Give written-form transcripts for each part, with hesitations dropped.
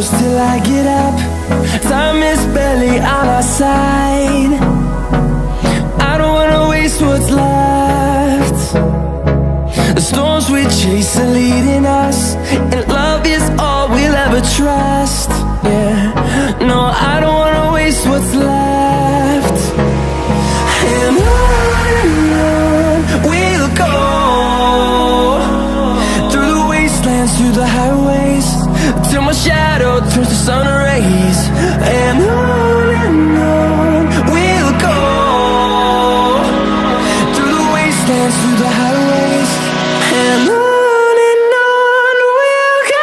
close till I get up. Time is barely on our side. I don't wanna waste what's left. The storms we chase are leading us, and love is all we'll ever trust. Yeah, no, I don't wanna waste what's left. And on we'll go, through the wastelands, through the highways, till my shadow turns to sun rays. And on we'll go, through the wastelands, through the highways, and on we'll go.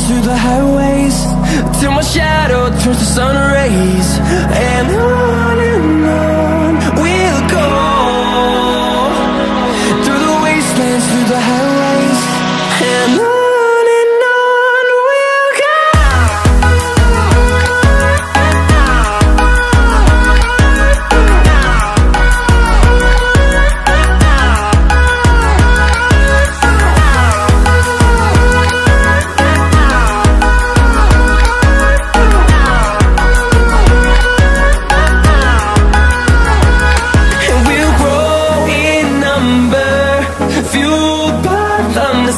Through the highways, till my shadow turns to sun rays. And on we'll go, through the wastelands, through the highways, and on we'll go.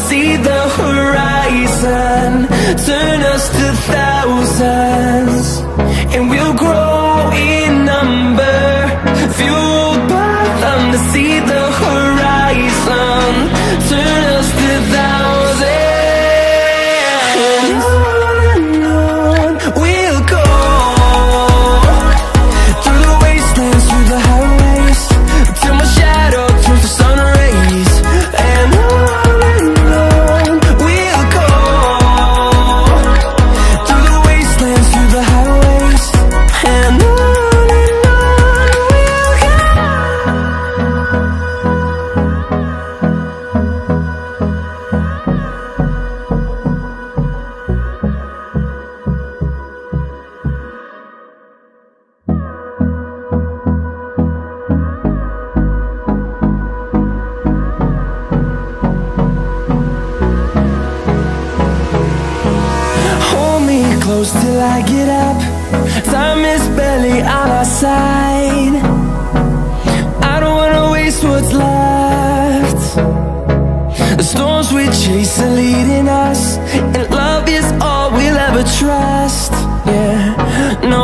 See the horizon turn us to thousands, and we'll grow in number, fueled by them. To see the horizon turn us to thousands, and on we'll go, through the wastelands, through the highways, till my shadow turns to sun rays. And close till I get up. Time is barely on our side. I don't wanna waste what's left. The storms we chase are leading us, and love is all we'll ever trust. Yeah, no,